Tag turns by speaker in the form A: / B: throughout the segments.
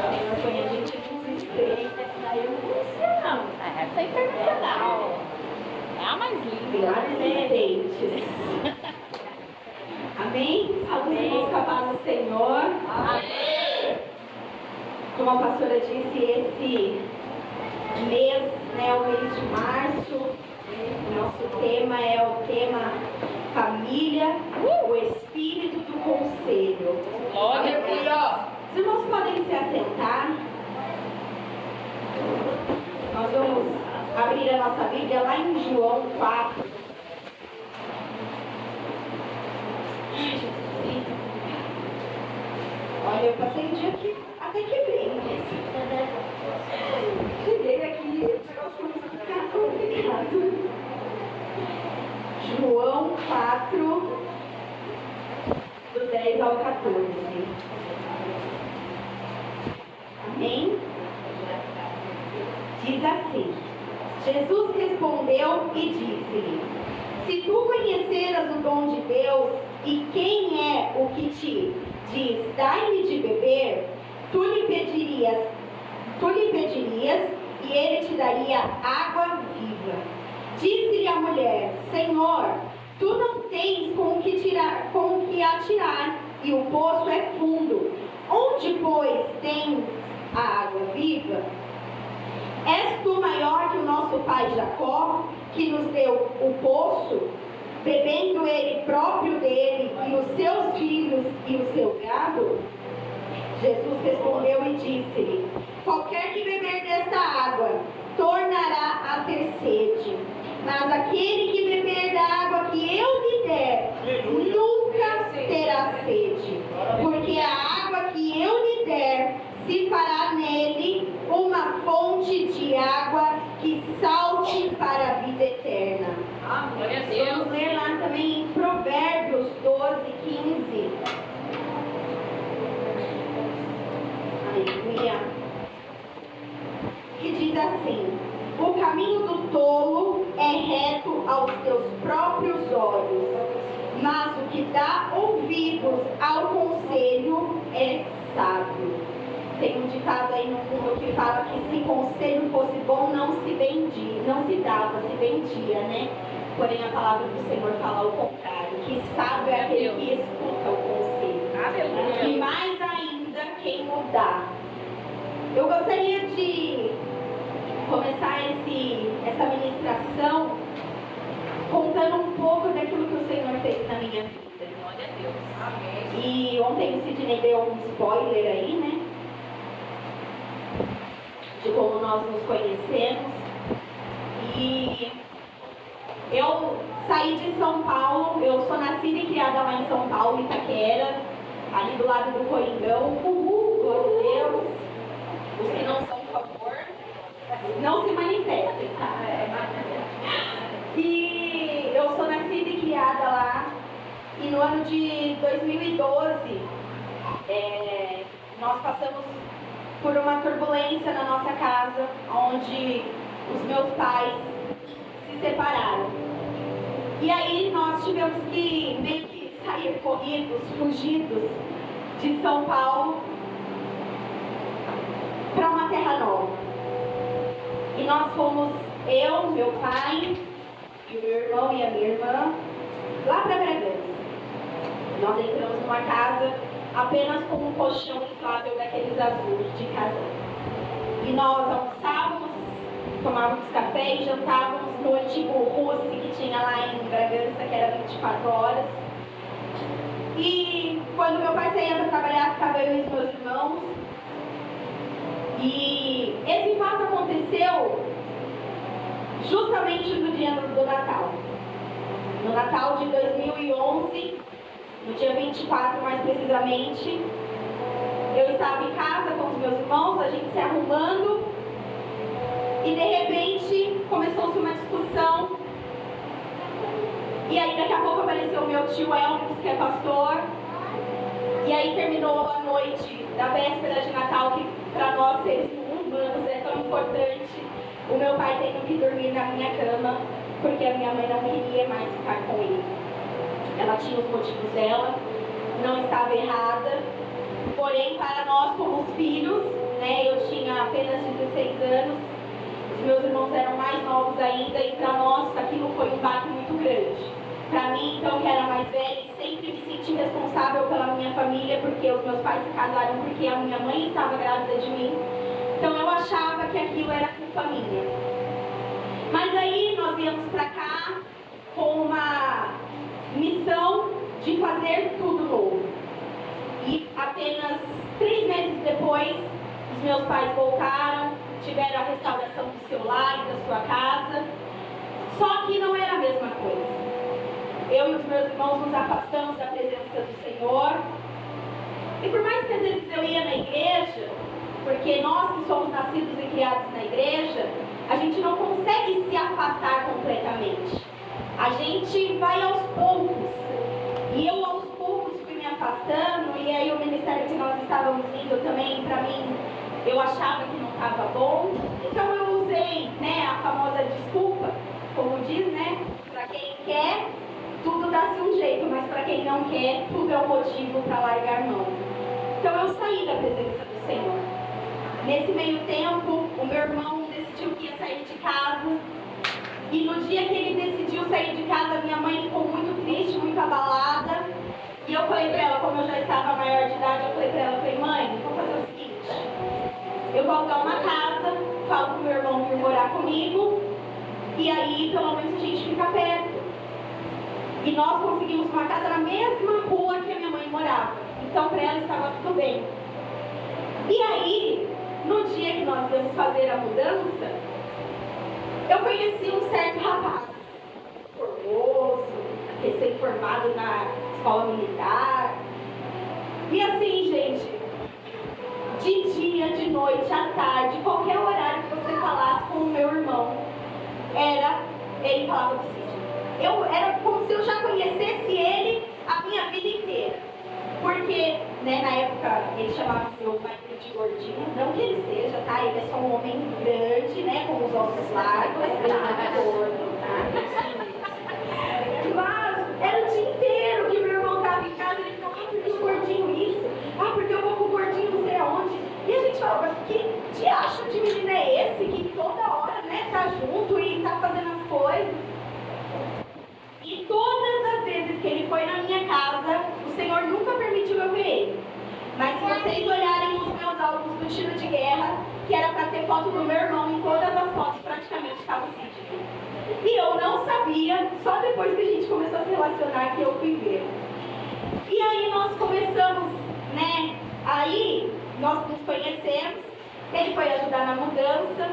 A: Senhor põe a gente nos estreitos, daí eu não sei não. Essa é internacional. É a mais linda.
B: Vários Amém? Amém. Vamos com a paz do Senhor.
A: Amém.
B: Como a pastora disse, esse mês, o mês de março, nosso tema é o tema família, o espírito do conselho.
A: Glória a Deus.
B: Os irmãos podem se assentar. Nós vamos abrir a nossa Bíblia lá em João 4. Olha, eu passei o dia aqui, até quebrei. Cheguei aqui, o negócio começou a ficar complicado. João 4, do 10 ao 14. Amém? Diz assim: Jesus respondeu e disse-lhe: se tu conheceras o dom de Deus e quem é o que te diz, dai-me de beber, tu lhe pedirias e ele te daria água viva. Disse-lhe a mulher: Senhor, tu não tens com que atirar, e o poço é fundo. Onde, pois, tens a água viva? És tu maior que o nosso pai Jacó, que nos deu o poço, bebendo ele próprio dele, e os seus filhos e o seu gado? Jesus respondeu e disse-lhe: qualquer que beber desta água tornará a ter sede, mas aquele que beber da água que eu lhe der nunca terá sede, porque a água que eu lhe der se fará nele uma fonte de água que salte para a vida eterna.
A: Glória a Deus.
B: Vamos ler lá também em Provérbios 12:15. Aleluia. Que diz assim: o caminho do tolo é reto aos teus próprios olhos, mas o que dá ouvidos ao conselho é sábio. Tem um ditado aí no mundo que fala que se conselho fosse bom, não se vendia, não se dava, se vendia, né? Porém a palavra do Senhor fala o contrário, que sábio é aquele que escuta o conselho. E mais ainda quem o dá. Eu gostaria de começar essa ministração contando um pouco daquilo que o Senhor fez na minha vida.
A: Glória a Deus. Amém.
B: E ontem o Sidney deu um spoiler aí, né? De como nós nos conhecemos. E eu saí de São Paulo, eu sou nascida e criada lá em São Paulo, Itaquera, ali do lado do Coringão. Glória a Deus. Os que não são, por favor, não se manifestem, tá? E eu sou nascida e criada lá. E no ano de 2012, nós passamos por uma turbulência na nossa casa, onde os meus pais se separaram. E aí nós tivemos que meio que sair corridos, fugidos de São Paulo para uma terra nova. E nós fomos, eu, meu pai, e o meu irmão e a minha irmã, lá para Bragança. Nós entramos numa casa apenas com um colchão inflável daqueles azuis de casal. E nós almoçávamos, tomávamos café e jantávamos no antigo Russi que tinha lá em Bragança, que era 24 horas. E quando meu pai saía para trabalhar, ficava eu e os meus irmãos. E esse fato aconteceu justamente no dia do Natal. No Natal de 2011, no dia 24 mais precisamente, eu estava em casa com os meus irmãos, a gente se arrumando, e de repente começou-se uma discussão. E aí daqui a pouco apareceu o meu tio Elvis, que é pastor, e aí terminou a noite da véspera de Natal, que para nós seres humanos é tão importante, o meu pai tendo que dormir na minha cama, porque a minha mãe não queria mais ficar com ele. Ela tinha os motivos dela, não estava errada, porém para nós como filhos, apenas 16 anos. Os meus irmãos eram mais novos ainda e para nós aquilo foi um baque muito grande. Para mim, então, que era mais velha, sempre me senti responsável pela minha família, porque os meus pais se casaram porque a minha mãe estava grávida de mim. Então eu achava que aquilo era culpa minha. Mas aí nós viemos para cá com uma missão de fazer tudo novo. E apenas 3 meses depois, os meus pais voltaram, tiveram a restauração do seu lar e da sua casa. Só que não era a mesma coisa. Eu e os meus irmãos nos afastamos da presença do Senhor. E por mais que às vezes eu ia na igreja, porque nós que somos nascidos e criados na igreja, a gente não consegue se afastar completamente. A gente vai aos poucos. E eu aos poucos fui me afastando, e aí o ministério que nós estávamos indo também, para mim, eu achava que não estava bom. Então eu usei, né, a famosa desculpa, como diz, né, para quem quer, tudo dá-se um jeito, mas para quem não quer, tudo é um motivo para largar mão. Então eu saí da presença do Senhor. Nesse meio tempo, o meu irmão decidiu que ia sair de casa. E no dia que ele decidiu sair de casa, minha mãe ficou muito triste, muito abalada. E eu falei para ela, como eu já estava maior de idade, eu falei para ela, mãe, vou fazer o seguinte. Eu vou alugar uma casa, falo pro meu irmão vir morar comigo. E aí, pelo menos, a gente fica perto. E nós conseguimos uma casa na mesma rua que a minha mãe morava. Então, para ela estava tudo bem. E aí, no dia que nós íamos fazer a mudança, eu conheci um certo rapaz, formoso, recém-formado na escola militar. E assim, gente, de dia, de noite, à tarde, qualquer horário que você falasse com o meu irmão, ele falava do Cid. Era como se eu já conhecesse ele a minha vida inteira. Porque, né, na época, ele chamava meu marido de gordinho. Não que ele seja, tá? Ele é só um homem grande, né? Com os ossos largos, tá? Gordo, tá? Mas era o dia inteiro que meu irmão estava em casa. Ele ficava, porque o gordinho isso? Porque eu vou com o gordinho não sei aonde. E a gente falava, que diacho de menino é esse? Que toda hora, né, tá junto e tá fazendo as coisas. E todas as vezes que ele foi na minha casa, o Senhor nunca permitiu eu ver ele. Mas se vocês olharem os meus álbuns do tiro de guerra, que era para ter foto do meu irmão, em todas as fotos praticamente estava o Cid. E eu não sabia, só depois que a gente começou a se relacionar que eu fui ver. E aí nós começamos, né? Aí nós nos conhecemos, ele foi ajudar na mudança.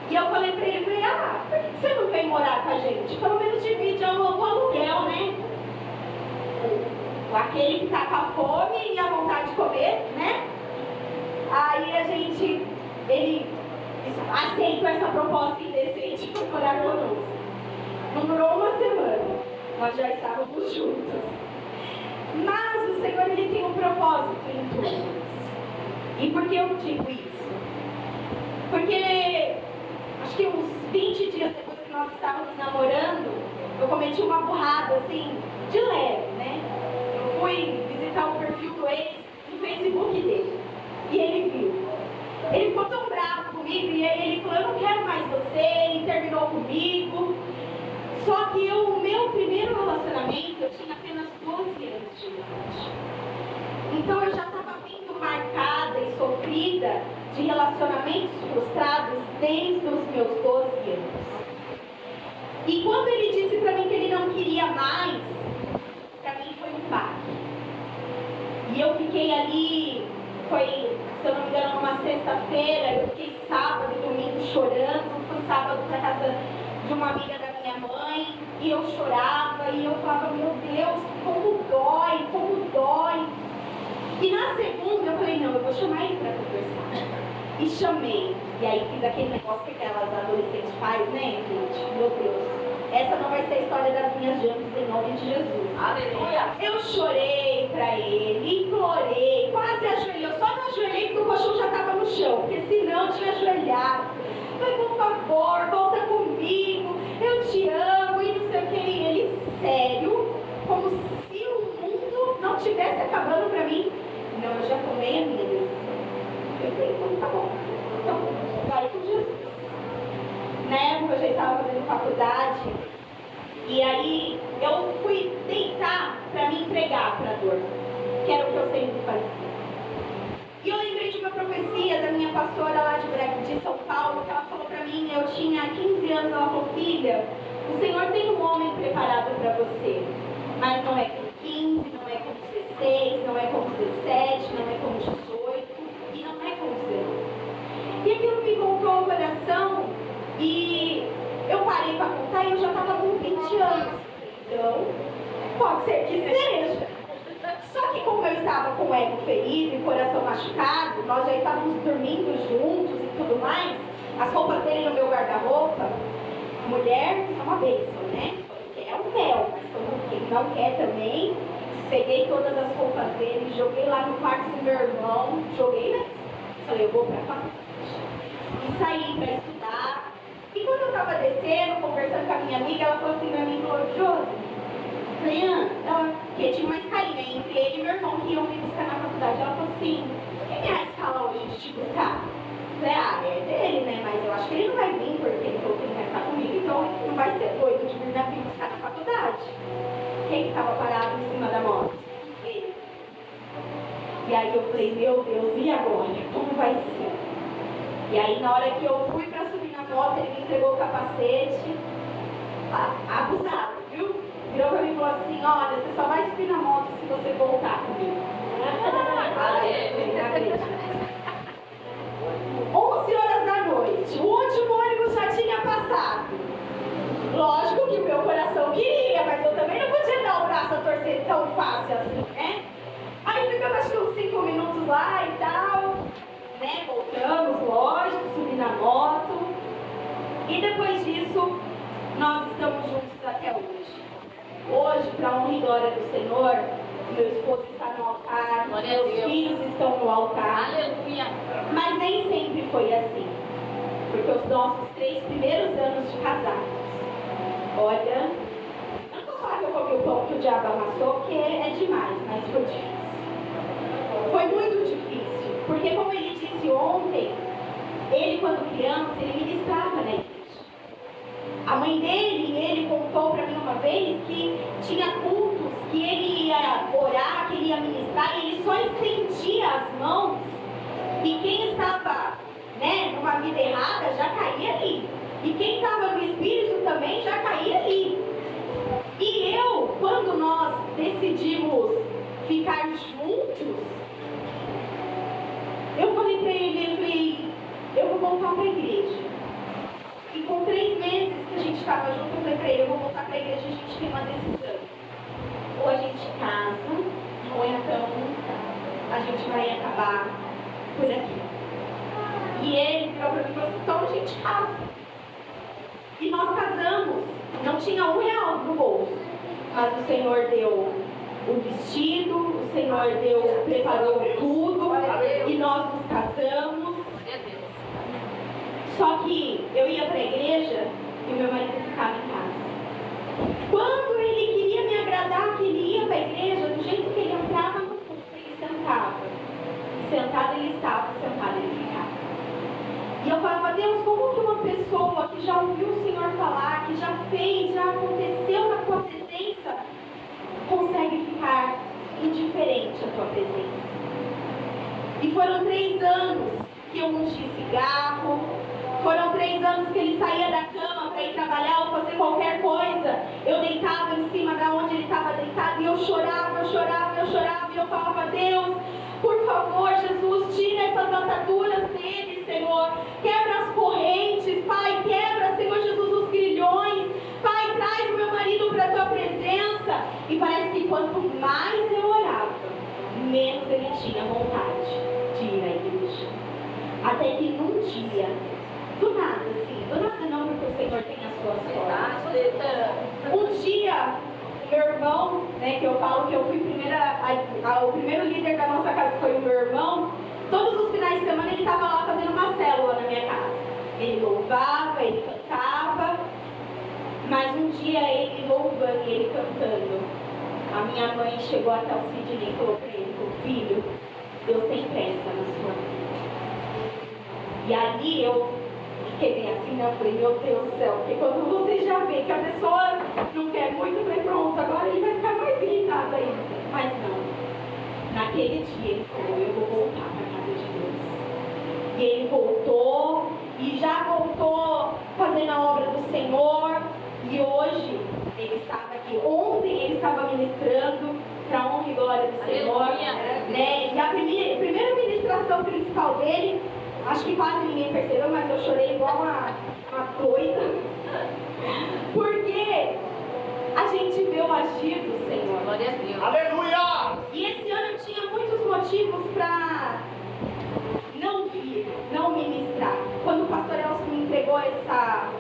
B: E eu falei pra ele, por que você não vem morar com a gente? Pelo menos divide o aluguel, né? Aquele que tá com a fome e a vontade de comer, né? Aí ele aceitou essa proposta indecente e foi morar conosco. Não durou uma semana, nós já estávamos juntos. Mas o Senhor, ele tem um propósito em tudo isso. E por que eu digo isso? Porque acho que uns 20 dias depois que nós estávamos namorando, eu cometi uma burrada, assim, de leve, né? Eu fui visitar o perfil do ex no Facebook dele. E ele viu. Ele ficou tão bravo comigo, e aí ele falou, eu não quero mais você, e terminou comigo. Só que o meu primeiro relacionamento, eu tinha apenas 12 anos de idade. Então eu já estava vindo marcada e sofrida de relacionamentos frustrados desde os meus 12 anos. E quando ele disse para mim que ele não queria mais, para mim foi um baque. E eu fiquei ali, foi, se eu não me engano, numa sexta-feira, eu fiquei sábado e domingo chorando. Fui sábado para casa de uma amiga da minha mãe, e eu chorava, e eu falava, meu Deus, como dói. E na segunda eu falei, não, eu vou chamar ele para conversar. E chamei. E aí fiz aquele negócio que aquelas adolescentes fazem, né, gente? Meu Deus. Essa não vai ser a história das minhas jantas em nome de Jesus.
A: Aleluia!
B: Eu chorei pra ele, implorei, quase ajoelhei. Eu só não ajoelhei porque o colchão já estava no chão, porque senão eu tinha ajoelhado. Falei, por favor, volta comigo, eu te amo e não sei o que. E ele, sério, como se o mundo não estivesse acabando pra mim. Não, eu já tomei a minha decisão. Eu falei, então tá bom. Então, já estava fazendo faculdade. E aí eu fui deitar para me entregar para a dor, que era o que eu sempre fazia. E eu lembrei de uma profecia da minha pastora lá de São Paulo, que ela falou para mim, eu tinha 15 anos, ela falou: filha, o Senhor tem um homem preparado para você, mas não é com 15, não é com 16, não é com 17, não é com 18 e não é com 19. E aquilo me voltou ao coração e eu parei para contar e eu já estava com 20 anos. Então, pode ser que seja. Só que como eu estava com o ego ferido e o coração machucado, nós já estávamos dormindo juntos e tudo mais, as roupas dele no meu guarda-roupa, mulher é uma bênção, né? É um mel, mas quando quem não quer também, peguei todas as roupas dele, joguei lá no quarto do meu irmão, joguei, né? Falei, eu vou pra faculdade. E saí para estudar. E quando eu estava descendo, conversando com a minha amiga, ela falou assim pra mim, falou: Josi, ela, que tinha uma escalinha entre ele e meu irmão que iam me buscar na faculdade. Ela falou assim: quem é a escala hoje de te buscar? Eu falei: é dele, né? Mas eu acho que ele não vai vir, porque ele falou que ele vai ficar comigo, então ele não vai ser doido de vir me buscar na faculdade. Quem que estava parado em cima da moto? Ele. E aí eu falei: meu Deus, e agora? Como vai ser? E aí na hora que eu fui para subir na moto, ele me entregou o capacete. Abusado, viu? Virou para mim e falou assim: olha, você só vai subir na moto se você voltar comigo. 11 horas da noite, o último ônibus já tinha passado. Lógico que o meu coração queria, mas eu também não podia dar o braço a torcer tão fácil assim, né? Aí ficamos acho que uns 5 minutos lá e tal, né? Voltamos, lógico, subi na moto. E depois disso, nós estamos juntos até hoje. Hoje, para a honra e glória do Senhor, meu esposo está no altar, meus filhos estão no altar.
A: Aleluia.
B: Mas nem sempre foi assim. Porque os nossos 3 primeiros anos de casados, olha, não vou falar que eu comi o pão que o diabo amassou, porque é demais, mas foi difícil. Foi muito difícil. Porque como ele disse ontem, ele quando criança, ele ministrava na igreja. A mãe dele, ele contou para mim uma vez que tinha cultos que ele ia orar, que ele ia ministrar, e ele só estendia as mãos, e quem estava, né, numa vida errada já caía ali, e quem estava no espírito também já caía ali. E eu, quando nós decidimos ficar juntos, eu falei para ele, eu vou voltar para a igreja. E com 3 meses que a gente estava junto, eu falei para ele: eu vou voltar para a igreja, a gente tem uma decisão. Ou a gente casa, ou então a gente vai acabar por aqui. E ele virou para mim e falou assim: então a gente casa. E nós casamos. Não tinha R$1 no bolso, mas o Senhor deu o vestido, o Senhor preparou tudo, e nós nos casamos. Só que eu ia para a igreja e meu marido ficava em casa. Quando ele queria me agradar, que ele ia para a igreja, do jeito que ele entrava no culto, ele sentava. Sentado ele estava, sentado ele ficava. E eu falava: Deus, como que uma pessoa que já ouviu o Senhor falar, que já fez, já aconteceu na tua presença, consegue ficar indiferente à tua presença? E foram 3 anos que eu ungi cigarro. Foram 3 anos que ele saía da cama para ir trabalhar ou fazer qualquer coisa. Eu deitava em cima da onde ele estava deitado e eu chorava. E eu falava: Deus, por favor, Jesus, tira essas ataduras dele, Senhor. Quebra as correntes, Pai. Quebra, Senhor Jesus, os grilhões. Pai, traz o meu marido para a tua presença. E parece que quanto mais eu orava, menos ele tinha vontade de ir à igreja. Até que num dia, do nada não, porque o Senhor tem as suas formas. Um dia, meu irmão, né, que eu falo que eu fui o primeiro líder da nossa casa foi o meu irmão. Todos os finais de semana ele estava lá fazendo uma célula na minha casa. Ele louvava, ele cantava, mas um dia ele louvando e ele cantando, a minha mãe chegou até o Sidney e falou para ele: filho, Deus tem pressa na sua vida. E ali eu fiquei bem assim, né? Eu falei, meu Deus do céu, porque quando você já vê que a pessoa não quer muito, eu falei, pronto, agora ele vai ficar mais irritado ainda. Mas não. Naquele dia ele falou, eu vou voltar para a casa de Deus. E ele voltou, e já voltou fazendo a obra do Senhor. E hoje ele estava aqui. Ontem ele estava ministrando para a honra e glória do Senhor. Né? E a primeira ministração principal dele, acho que quase ninguém percebeu, mas eu chorei igual uma doida. Porque a gente vê o agir do Senhor.
A: Glória a Deus.
C: Aleluia!
B: E esse ano eu tinha muitos motivos para não vir, não ministrar. Quando o pastor Elcio me entregou essa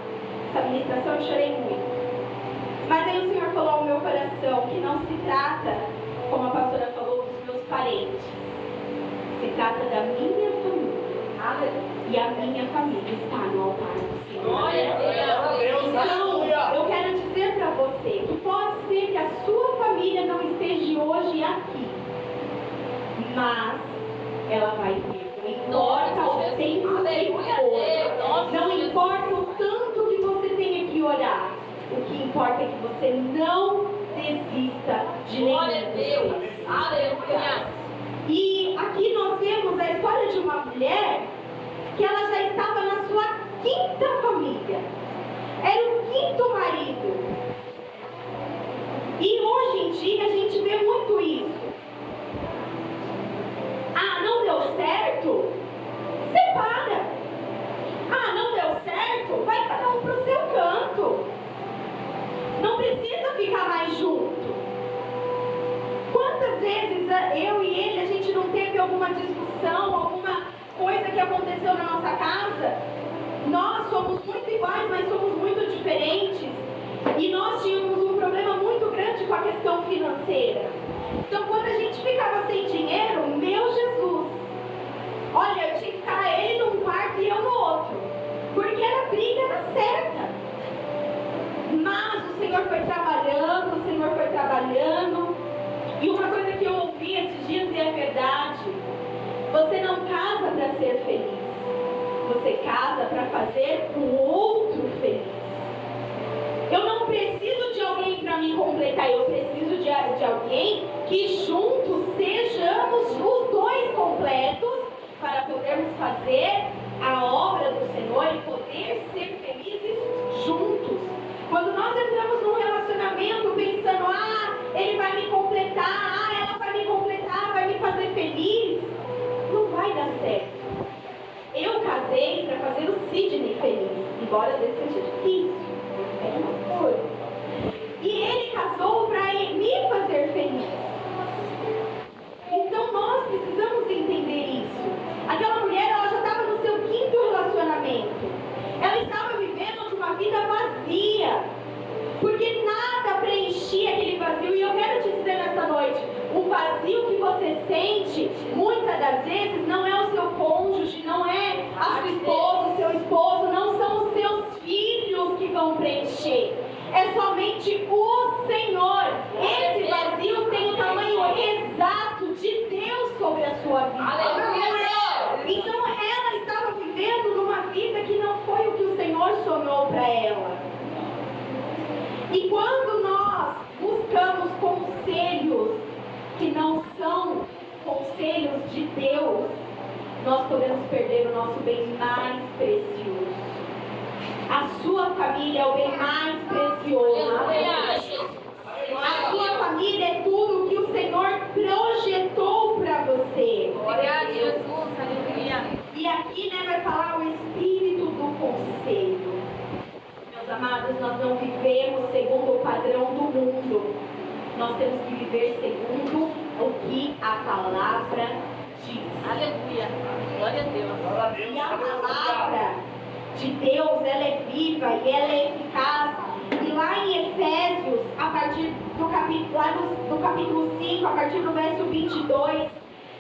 B: ministração, eu chorei muito. Mas aí o Senhor falou ao meu coração que não se trata, como a pastora falou, dos meus parentes. Se trata da minha família. E a minha família está no altar do Senhor.
A: Glória a Deus.
B: Então, eu quero dizer para você que pode ser que a sua família não esteja hoje aqui, mas ela vai vir. Não importa o tempo que for, não importa o tanto que você tenha que orar, o que importa é que você não desista de nenhum deles.
A: Aleluia.
B: E aqui nós vemos a história de uma mulher que ela já estava na sua quinta família. Era o quinto marido. E hoje em dia a gente vê muito isso. Ah, não deu certo? Separa. Ah, não deu certo? Vai cada um para o seu canto. Não precisa ficar mais junto. Quantas vezes eu e ele, a gente não teve alguma discussão, alguma coisa que aconteceu na nossa casa? Nós somos muito iguais, mas somos muito diferentes. E nós tínhamos um problema muito grande com a questão financeira. Então, quando a gente ficava sem dinheiro, meu Jesus, olha, eu tinha que ficar ele num quarto e eu no outro. Porque era briga na certa. Mas o Senhor foi trabalhando, o Senhor foi trabalhando. E uma coisa que eu ouvi esses dias e é verdade: você não casa para ser feliz, você casa para fazer o outro feliz. Eu não preciso de alguém para me completar, eu preciso de alguém que juntos sejamos os dois completos para podermos fazer a obra do Senhor e poder ser felizes juntos. Quando nós entramos num relacionamento pensando, ele vai me completar, ela vai me completar, vai me fazer feliz, não vai dar certo. Eu casei para fazer o Sidney feliz, embora às vezes seja difícil, é uma coisa. E ele casou para me fazer feliz. Então nós precisamos entender isso. Aquela mulher, ela já estava no seu quinto relacionamento. Ela estava vivendo de uma vida vazia, porque nada preenchia aquele vazio. E eu quero te dizer nesta noite, o vazio que você sente, muitas das vezes, não é o seu cônjuge, não é a sua esposa, o seu esposo, não são os seus filhos que vão preencher. É somente o Senhor. Esse vazio tem o tamanho exato de Deus sobre a sua vida.
A: Aleluia!
B: Então ela estava vivendo numa vida que não foi o que o Senhor sonhou para ela. E quando nós buscamos conselhos que não são conselhos de Deus, nós podemos perder o nosso bem mais precioso. A sua família é o bem mais precioso. A sua família é tudo o que o Senhor projetou para você.
A: Glória a Jesus, aleluia.
B: E aqui, vai falar o espírito do conselho. Meus amados, nós não vivemos segundo o padrão do mundo. Nós temos que viver segundo o que a palavra diz.
A: Aleluia. Glória a Deus.
B: E a palavra de Deus, ela é viva e ela é eficaz. E lá em Efésios, a partir do capítulo 5, a partir do verso 22,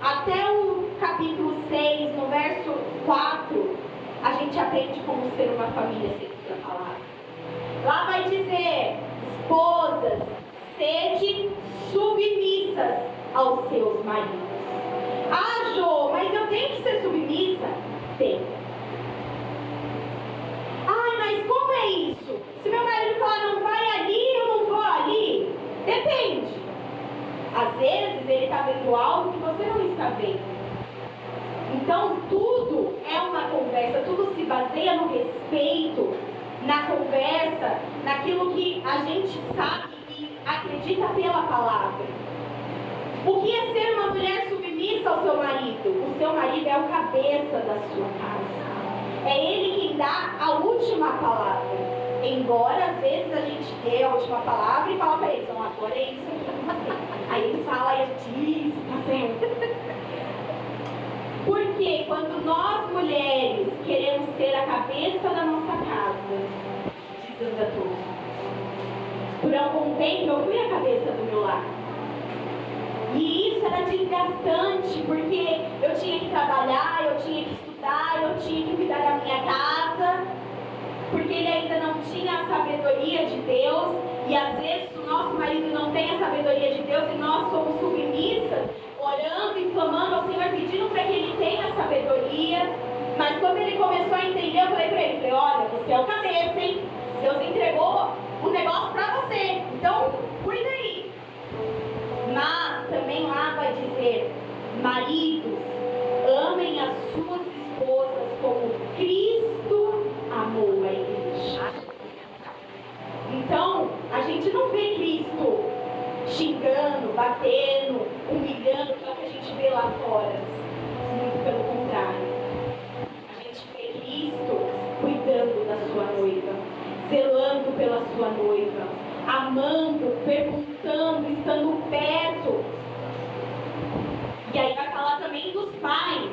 B: até o capítulo 6, no verso 4, a gente aprende como ser uma família segundo a palavra. Lá vai dizer: esposas, sede submissas aos seus maridos. Ah, Jô, mas eu tenho que ser submissa? Tem. conversa naquilo que a gente sabe e acredita pela palavra. O que é ser uma mulher submissa ao seu marido? O seu marido é o cabeça da sua casa. É ele quem dá a última palavra. Embora às vezes a gente dê a última palavra e fala para eles, então agora é isso aqui. Aí eles falam e a gente diz, tá certo? Porque quando nós mulheres queremos ser a cabeça da nossa casa, desanda tudo. Por algum tempo eu fui a cabeça do meu lar. E isso era desgastante, porque eu tinha que trabalhar, eu tinha que estudar, eu tinha que cuidar da minha casa, porque ele ainda não tinha a sabedoria de Deus, e às vezes o nosso marido não tem a sabedoria de Deus e nós somos submissas, orando e clamando ao Senhor, pedindo para que ele tenha a sabedoria. Mas quando ele começou a entender, eu falei para ele, olha, você é o cabeça, hein? Deus entregou o negócio para você, então cuida aí. Mas também lá vai dizer, maridos, amem as suas esposas como Cristo amou a igreja. Então, a gente não vê Cristo xingando, batendo, humilhando, que é o que a gente vê lá fora. Muito pelo contrário. A gente vê Cristo cuidando da sua noiva, zelando pela sua noiva, amando, perguntando, estando perto. E aí vai falar também dos pais.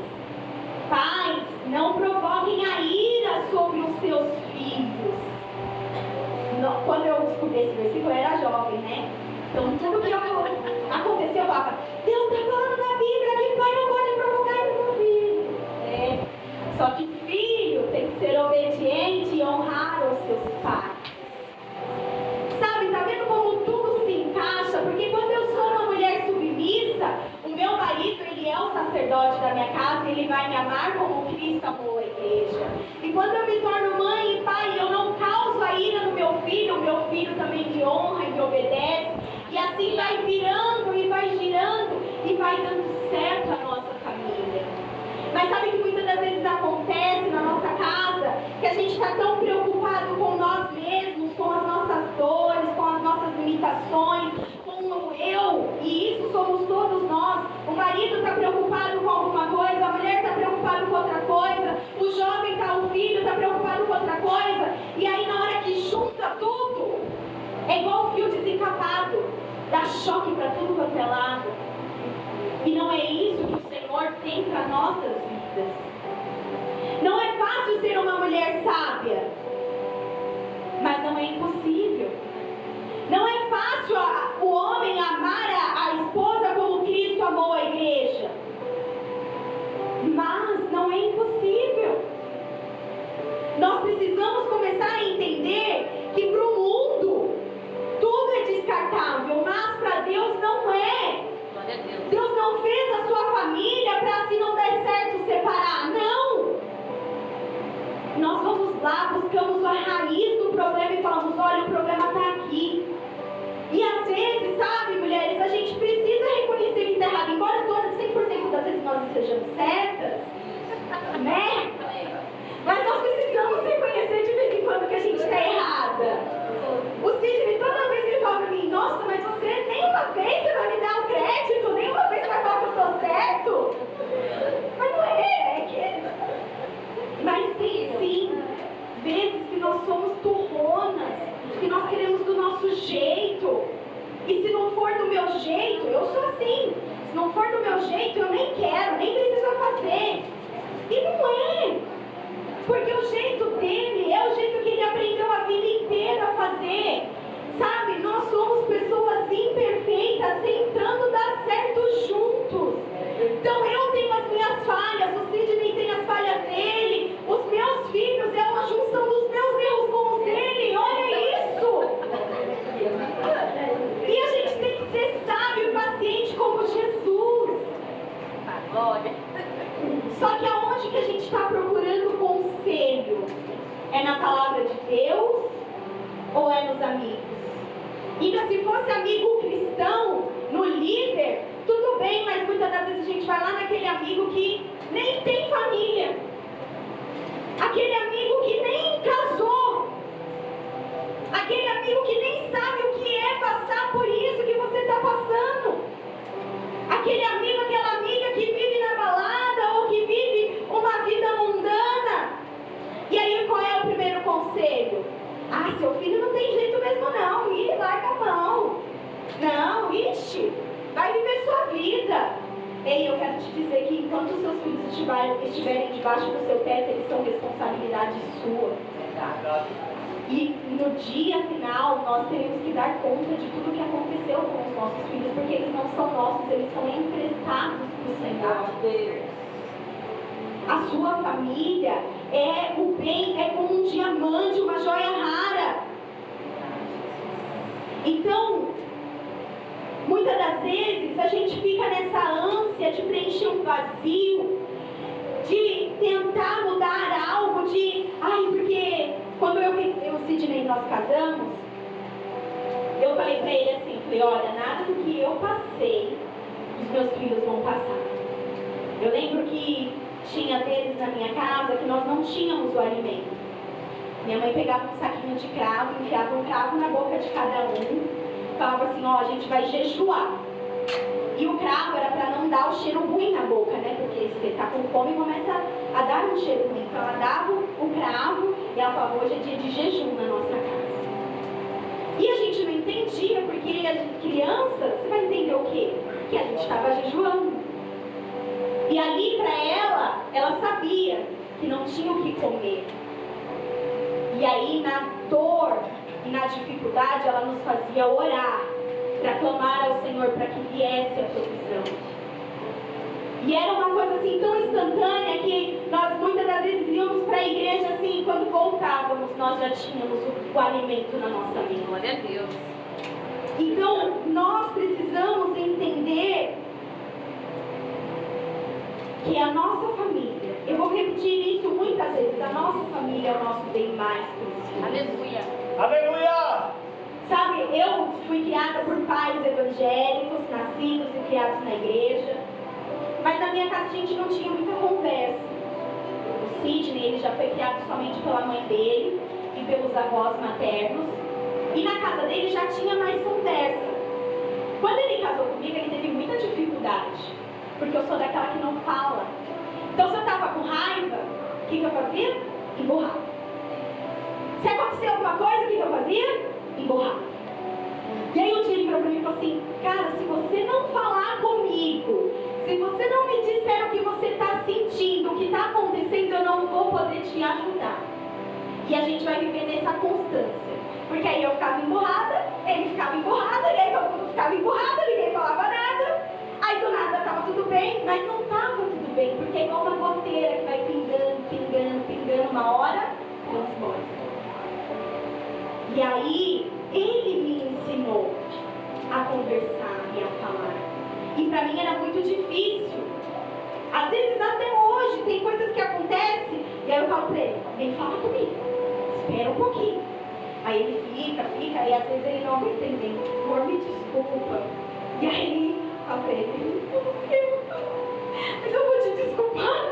B: Pais, não provoquem a ira sobre os seus filhos. Quando eu descobri esse versículo, eu era jovem, né? Então tudo que aconteceu, eu falava, Deus está falando na Bíblia que pai não pode provocar o meu filho. Só que filho tem que ser obediente e honrar os seus pais. Sabe, tá vendo como tudo se encaixa? Porque quando eu sou uma mulher submissa, o meu marido, ele é o sacerdote da minha casa, ele vai me amar como Cristo amou a igreja. E quando eu me torno mãe e pai, eu não causo a ira no meu filho, o meu filho também me honra e me obedece. E assim vai virando e vai girando e vai dando certo a nossa família. Mas sabe que muitas das vezes acontece na nossa casa que a gente está tão preocupado com nós mesmos, com as nossas dores, com as nossas limitações, com o eu, e isso somos todos nós. O marido está preocupado com alguma coisa, a mulher está preocupada com outra coisa, o jovem o filho está preocupado com outra coisa, e aí na hora que junta tudo, é igual o fio desencapado, dá choque para tudo quanto é lado. E não é isso que o Senhor tem para nossas vidas. Não é fácil ser uma mulher sábia, mas não é impossível. Não é fácil o homem amar a esposa como Cristo amou a igreja, mas não é impossível. Nós precisamos começar a entender que para o mundo tudo é descartável, mas para Deus não é. Deus não fez a sua família para, se não der certo, separar. Não! Nós vamos lá, buscamos a raiz do problema e falamos, olha, o problema está aqui. E às vezes, sabe, mulheres, a gente precisa reconhecer que está errado. Embora todas, 100% das vezes nós estejamos certas, né? Mas nós precisamos reconhecer de vez em quando que a gente está errada. O Sidney, toda vez ele fala para mim, nossa, mas você nenhuma vez você vai me dar o crédito, nenhuma vez você vai falar que eu estou certo. Mas não é que... Mas tem sim vezes que nós somos turronas, que nós queremos do nosso jeito. E se não for do meu jeito, eu sou assim. Se não for do meu jeito, eu nem quero, nem preciso fazer. E não é. Porque o jeito dele é o jeito que ele aprendeu a vida inteira a fazer. Sabe, nós somos pessoas imperfeitas tentando dar certo juntos. Então eu tenho as minhas falhas, o Sidney tem as falhas dele, os meus filhos é uma junção dos meus erros com os dele. Olha isso! E a gente tem que ser sábio e paciente como Jesus.
A: Glória.
B: Só que aonde que a gente está procurando conselho? É na palavra de Deus ou é nos amigos? Ainda se fosse amigo cristão, no líder, tudo bem, mas muitas das vezes a gente vai lá naquele amigo que nem tem família, aquele amigo que nem casou, seu filho não tem jeito mesmo não, ih, larga a mão. Não, ixi, vai viver sua vida. Ei, eu quero te dizer que enquanto os seus filhos estiverem debaixo do seu teto, eles são responsabilidade sua. E no dia final, nós teremos que dar conta de tudo que aconteceu com os nossos filhos, porque eles não são nossos, eles são emprestados do Senhor. A sua família é o bem, é como um diamante, uma joia rara. Então, muitas das vezes a gente fica nessa ânsia de preencher um vazio, de tentar mudar algo, porque quando eu e o Sidney nós casamos, eu falei pra ele assim, olha, nada do que eu passei, os meus filhos vão passar. Eu lembro que tinha vezes na minha casa que nós não tínhamos o alimento. Minha mãe pegava um saquinho de cravo, enfiava um cravo na boca de cada um, falava assim, ó, a gente vai jejuar. E o cravo era para não dar o cheiro ruim na boca, né? Porque você tá com fome e começa a dar um cheiro ruim. Então ela dava o cravo e ela falava, hoje é dia de jejum na nossa casa. E a gente não entendia, porque a gente, criança, você vai entender o quê? Que a gente estava jejuando. E ali para ela sabia que não tinha o que comer. E aí na dor e na dificuldade, ela nos fazia orar, para clamar ao Senhor para que viesse a provisão. E era uma coisa assim tão instantânea que nós muitas das vezes íamos para a igreja assim, e quando voltávamos nós já tínhamos o alimento na nossa mesa.
A: Glória a Deus.
B: Então nós precisamos entender que a nossa família, eu vou repetir isso muitas vezes, a nossa família é o nosso bem mais precioso.
A: Aleluia.
C: Aleluia!
B: Sabe, eu fui criada por pais evangélicos, nascidos e criados na igreja, mas na minha casa a gente não tinha muita conversa. O Sidney, ele já foi criado somente pela mãe dele e pelos avós maternos, e na casa dele já tinha mais conversa. Quando ele casou comigo, ele teve muita dificuldade, porque eu sou daquela que não fala. Então se eu estava com raiva, o que eu fazia? Emburrava. Se acontecia alguma coisa, o que eu fazia? Emburrava. E aí um dia ele virou pra mim e falou assim, cara, se você não falar comigo, se você não me disser o que você está sentindo, o que está acontecendo, eu não vou poder te ajudar. E a gente vai viver nessa constância. Porque aí eu ficava emburrada, ele ficava emburrado, e aí todo mundo ficava emburrado, ninguém falava nada. Aí do nada estava tudo bem, mas não estava tudo bem, porque é igual uma goteira que vai pingando, pingando, pingando, uma hora, transborda. E aí, ele me ensinou a conversar e a falar. E para mim era muito difícil. Às vezes até hoje tem coisas que acontecem, e aí eu falo para ele, vem falar comigo, espera um pouquinho. Aí ele fica, e às vezes ele não aguenta entender, amor, me desculpa. E aí eu falo para ele, mas eu vou te desculpar.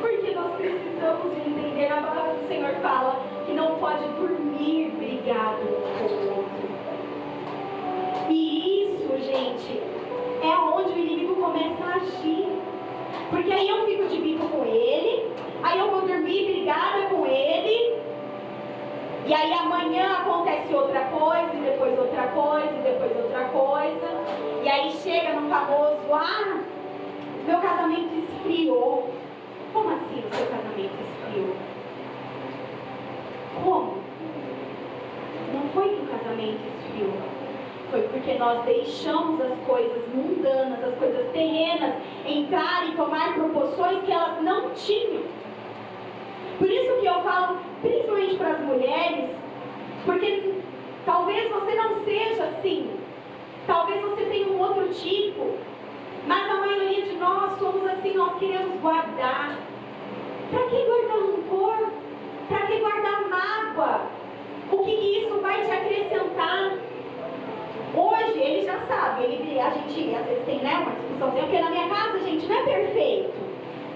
B: Porque nós precisamos entender, a palavra do Senhor fala que não pode dormir brigado com o outro. E isso, gente, é onde o inimigo começa a agir. Porque aí eu fico de bico com ele, aí eu vou dormir brigada com ele, e aí amanhã acontece outra coisa, e depois outra coisa, e depois outra coisa. E aí chega no famoso, meu casamento esfriou. Como assim o seu casamento esfriou? Como? Não foi que o casamento esfriou. Foi porque nós deixamos as coisas mundanas, as coisas terrenas, entrar e tomar proporções que elas não tinham. Por isso que eu falo, principalmente para as mulheres, porque talvez você não seja assim, talvez você tenha um outro tipo, mas a maioria de nós somos assim, nós queremos guardar. Para que guardar rancor? Para que guardar mágoa? O que isso vai te acrescentar? Hoje, ele já sabe, a gente às vezes tem, né, uma discussãozinha, porque na minha casa, gente, não é perfeito.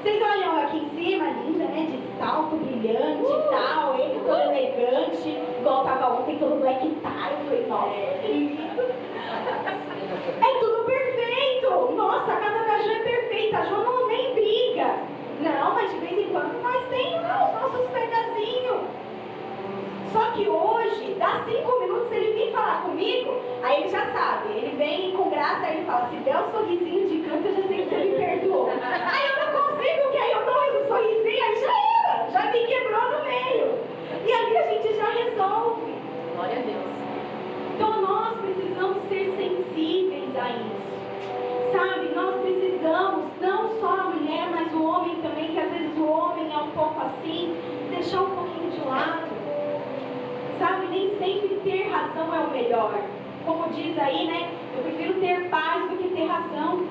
B: Vocês olham aqui em cima, linda, né, de salto brilhante e tal, ele todo elegante, igual tava ontem, todo black tie, eu falei, nossa, que lindo. É tudo perfeito. Nossa, a casa da Jo é perfeita, a Jo não nem briga. Não, mas de vez em quando nós temos os nossos pedazinhos. Só que dá 5 minutos, se ele vir falar comigo, aí ele já sabe. Ele vem com graça, aí ele fala, se der um sorrisinho de canto, eu já sei que você me perdoou. Aí eu não consigo, que aí eu dou um sorrisinho, aí já era, já me quebrou no meio. E ali a gente já resolve.
A: Glória a Deus.
B: Então nós precisamos ser sensíveis a isso. Sabe, nós precisamos, não só a mulher, mas o homem também, que às vezes o homem é um pouco assim, deixar um pouquinho de lado. Sabe, nem sempre ter razão é o melhor. Como diz aí, né? Eu prefiro ter paz do que ter razão.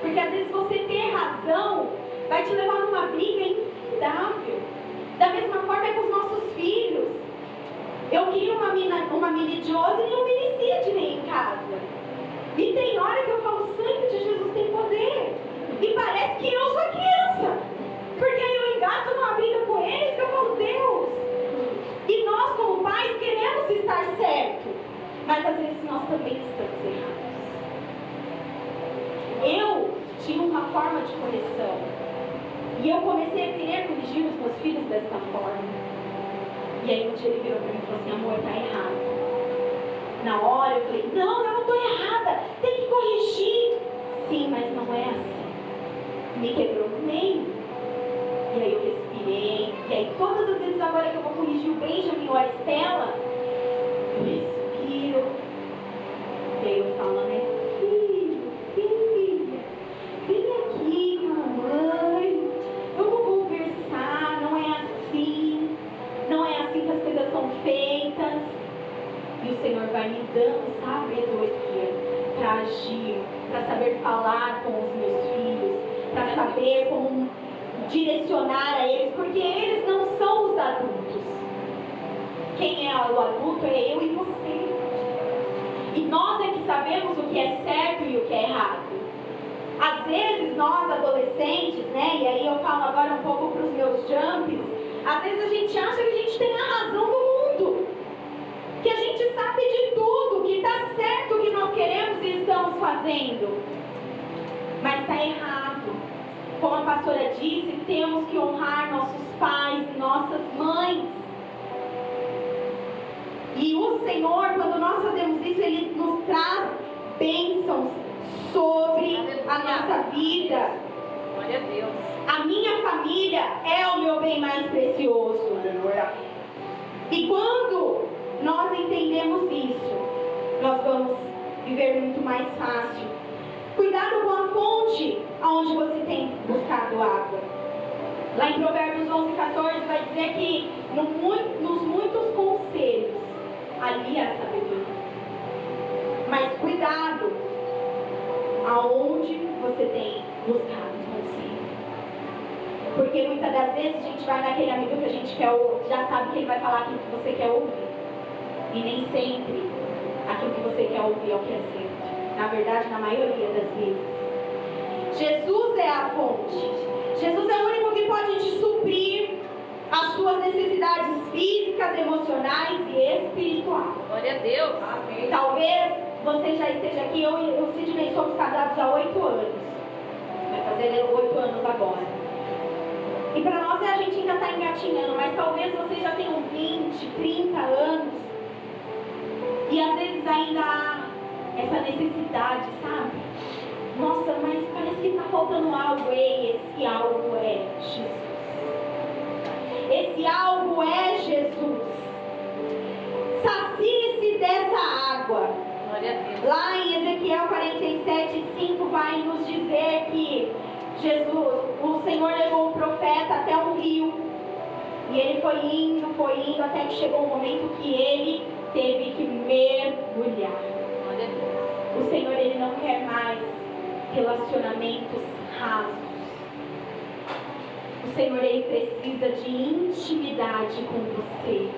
B: Porque às vezes você ter razão vai te levar numa briga infindável. Da mesma forma é com os nossos filhos. Eu queria uma mini Josie e um mini Sidney em casa. E tem hora que eu falo, o sangue de Jesus tem poder. E parece que eu sou criança. Porque aí eu engato numa briga com eles que eu falo, Deus. E nós como pais queremos estar certo. Mas às vezes nós também estamos errados. Eu tinha uma forma de correção. E eu comecei a querer corrigir os meus filhos desta forma. E aí um dia ele virou para mim e falou assim, amor, tá errado. Na hora eu falei, não, eu não estou errada, tem que corrigir. Sim, mas não é assim. Me quebrou no meio. E aí eu respirei. E aí todas as vezes agora que eu vou corrigir o Benjamin ou a Estela, eu respiro. E aí eu falo, né, filho, filha, vem aqui com a mamãe. Vamos conversar, não é assim. Não é assim que as coisas são feitas. E o Senhor vai me dando sabedoria para agir, para saber falar com os meus filhos, para saber como direcionar a eles, porque eles não são os adultos. Quem é o adulto é eu e você. E nós é que sabemos o que é certo e o que é errado. Às vezes nós adolescentes, né, e aí eu falo agora um pouco para os meus jumps, às vezes a gente acha que a gente tem a razão do mundo, que a gente sabe de tudo, que está certo o que nós queremos e estamos fazendo, mas está errado. Como a pastora disse, temos que honrar nossos pais e nossas mães. E o Senhor, quando nós fazemos isso, Ele nos traz bênçãos sobre a nossa vida.
A: Glória a Deus.
B: A minha família é o meu bem mais precioso.
C: Aleluia.
B: E quando nós entendemos isso, nós vamos viver muito mais fácil. Cuidado com a fonte aonde você tem buscado água. Lá em Provérbios 11:14 vai dizer que nos muitos conselhos, ali há sabedoria. Mas cuidado aonde você tem buscado conselho. Porque muitas das vezes a gente vai naquele amigo que a gente quer, já sabe que ele vai falar aquilo que você quer ouvir. E nem sempre aquilo que você quer ouvir é o que é certo. Na verdade, na maioria das vezes. Jesus é a fonte. Jesus é o único que pode te suprir as suas necessidades físicas, emocionais e espirituais.
A: Glória a Deus.
B: Amém. Talvez você já esteja aqui, eu e o Sidney somos casados há 8 anos. Vai fazer 8 anos agora. E para nós a gente ainda está engatinhando, mas talvez vocês já tenham 20, 30 anos. E às vezes ainda há essa necessidade, sabe? Nossa, mas parece que está faltando algo. E esse algo é Jesus. Esse algo é Jesus. Sacie-se dessa água.
A: Glória a Deus.
B: Lá em Ezequiel 47:5 vai nos dizer que o Senhor levou o profeta até um rio. E ele foi indo, até que chegou um momento que ele teve que mergulhar.
A: Glória a Deus.
B: O Senhor, Ele não quer mais relacionamentos rasos. O Senhor, Ele precisa de intimidade com você.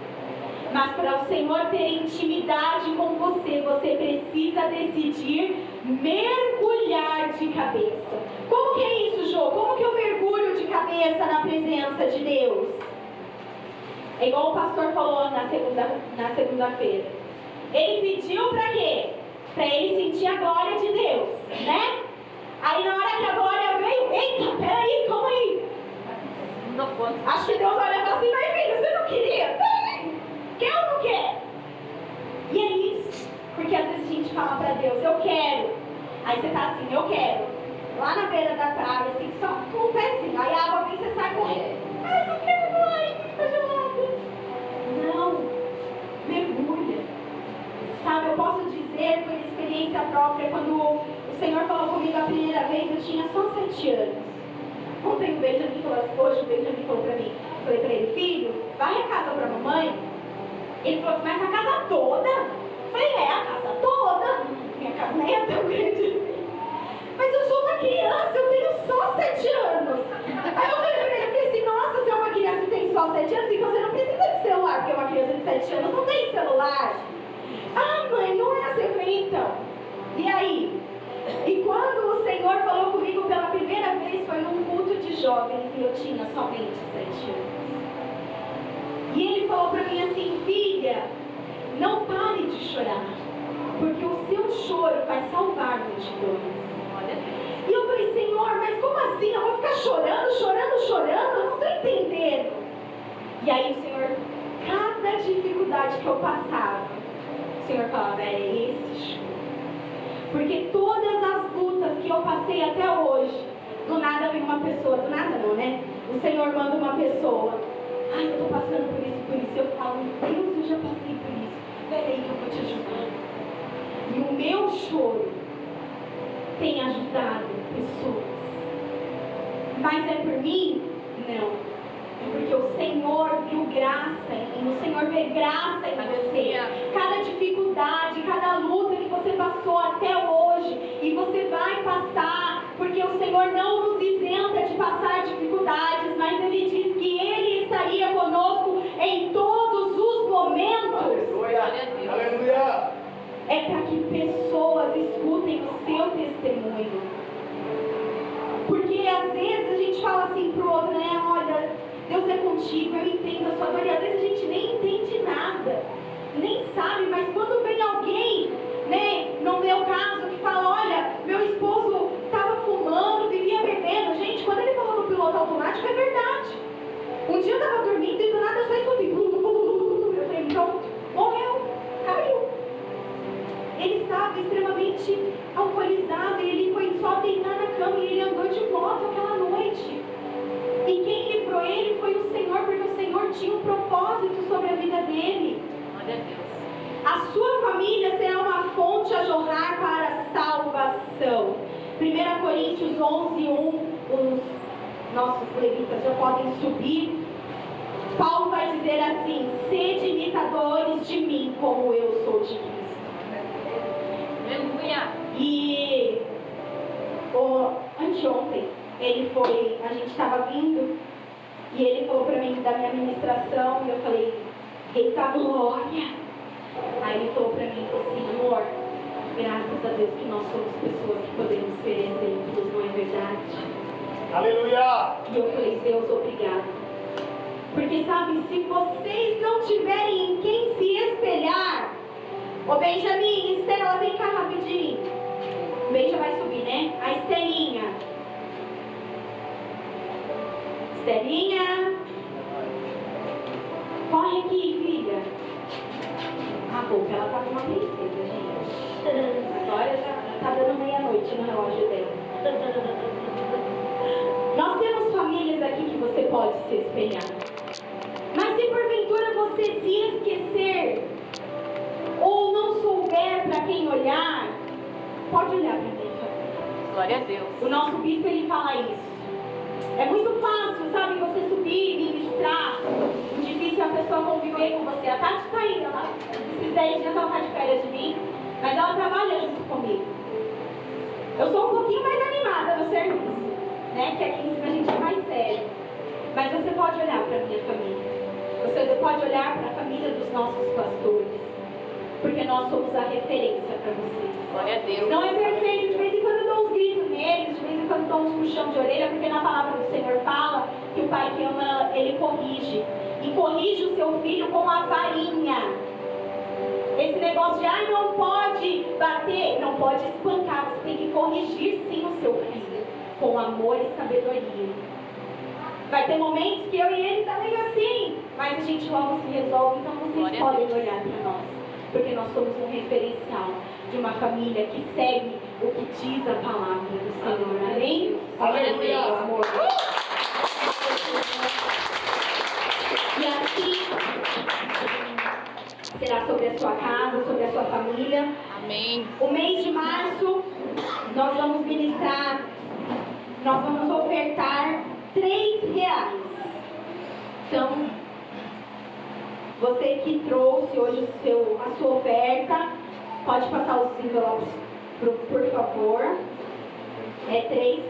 B: Mas para o Senhor ter intimidade com você, você precisa decidir mergulhar de cabeça. Como que é isso, Jô? Como que eu mergulho de cabeça na presença de Deus? É igual o pastor falou na segunda-feira. Ele pediu para quê? Para ele sentir a glória de Deus, né? Aí na hora que a glória veio, eita, peraí, calma aí.
A: Não dou conta.
B: Acho que Deus olha e fala assim, mas filho, você não queria? Peraí, quer ou não quer? Porque às vezes a gente fala para Deus, eu quero. Aí você tá assim, eu quero. Lá na beira da praia, assim, só com o pezinho. Aí a água vem e você sai correndo. Ai, não quero mais, tá gelada. Não, mergulha. Sabe, eu posso dizer por experiência própria, quando o Senhor falou comigo a primeira vez, eu tinha só 7 anos. Ontem o Benjamin falou assim, hoje o Benjamin falou pra mim, eu falei pra ele, filho, vai a casa pra mamãe. Ele falou assim, mas a casa toda? Eu falei, a casa toda. Minha casa nem é tão grande assim. Mas eu sou uma criança, eu tenho só 7 anos. Aí eu falei pra ele, falei assim, nossa, você é uma criança e tem só 7 anos, então você não precisa de celular, porque uma criança de 7 anos não tem celular. Ah, mãe, não é assim. Eu falei, então. E aí? E quando o Senhor falou comigo pela primeira vez, foi num culto de jovens, e eu tinha somente 7 anos. E ele falou pra mim assim, filha, não pare de chorar, porque o seu choro vai salvar multidões. E eu falei, Senhor, mas como assim? Eu vou ficar chorando, chorando, chorando? Eu não estou entendendo. E aí o Senhor, cada dificuldade que eu passava, o Senhor falava, é esse choro. Porque todas as lutas que eu passei até hoje, do nada vem uma pessoa, do nada não, né? O Senhor manda uma pessoa. Ai, eu estou passando por isso. Eu falo, Deus, eu já passei por isso. Peraí que eu vou te ajudar. E o meu choro tem ajudado pessoas. Mas é por mim? Não. É porque o Senhor viu graça em mim. O Senhor vê graça em você. Cada dificuldade, cada luta que você passou até hoje, e você vai passar, porque o Senhor não nos isenta de passar dificuldades, mas Ele diz que Ele estaria conosco em todos os momentos.
C: Aleluia! Aleluia!
B: É para que pessoas escutem o seu testemunho. Porque às vezes a gente fala assim pro outro, né? Olha, Deus é contigo, eu entendo a sua dor. E às vezes a gente nem entende nada, nem sabe. Mas quando vem alguém, né? No meu caso, que fala, olha, meu esposo estava fumando, vivia bebendo. Gente, quando ele falou no piloto automático, é verdade. Um dia eu estava dormindo e do nada eu só escutei. Eu falei, pronto, morreu, caiu. Ele estava extremamente alcoolizado, e ele foi só deitar na cama e ele andou de moto aquela noite. E quem livrou ele foi o Senhor, porque o Senhor tinha um propósito sobre a vida dele.
A: Glória a Deus.
B: A sua família será uma fonte a jorrar para a salvação. 1 Coríntios 11:1, os nossos levitas já podem subir. Paulo vai dizer assim, sede imitadores de mim, como eu sou de Cristo.
A: Aleluia.
B: E anteontem, a gente estava vindo, e ele falou para mim da minha ministração, e eu falei, eita glória! Aí ele falou para mim, assim, amor, graças a Deus que nós somos pessoas que podemos ser exemplos, não é verdade?
C: Aleluia!
B: E eu falei, Deus, obrigado. Porque sabe, se vocês não tiverem em quem se espelhar, ô Benjamin, Estela, vem cá rapidinho. O Benja vai subir, né? A Estelinha. Estelinha. Corre aqui, filha. Ah, bom, ela tá com uma princesa, gente. Agora já tá dando meia-noite no relógio dela. Nós temos famílias aqui que você pode se espelhar. Mas se porventura você se esquecer ou não souber para quem olhar, pode olhar para mim.
A: Glória a Deus.
B: O nosso bispo, ele fala isso. É muito fácil, sabe, você subir e ministrar. Difícil a pessoa conviver com você. A Tati tá aí, esses 10 dias ela tá de férias de mim, mas ela trabalha junto comigo. Eu sou um pouquinho mais animada no serviço, né? Que aqui em cima a gente é mais sério. Mas você pode olhar para a minha família. Você pode olhar para a família dos nossos pastores. Porque nós somos a referência para vocês.
A: Glória a Deus.
B: Não é perfeito, de vez em quando eu dou uns gritos neles, de vez em quando eu dou uns puxão de orelha, porque na palavra do Senhor fala que o pai que ama, ele corrige. E corrige o seu filho com a varinha. Esse negócio de, ai, não pode bater, não pode espancar, você tem que corrigir sim o seu filho, com amor e sabedoria. Vai ter momentos que eu e ele tá meio assim, mas a gente logo se resolve, então vocês podem olhar para nós. porque nós somos um referencial de uma família que segue o que diz a palavra do Senhor. Amém?
C: Aleluia.
B: Amor. E assim será sobre a sua casa, sobre a sua família.
A: Amém.
B: O mês de março, nós vamos ministrar, nós vamos ofertar R$3. Então, você que trouxe hoje a sua oferta, pode passar os envelopes, por favor. É R$3.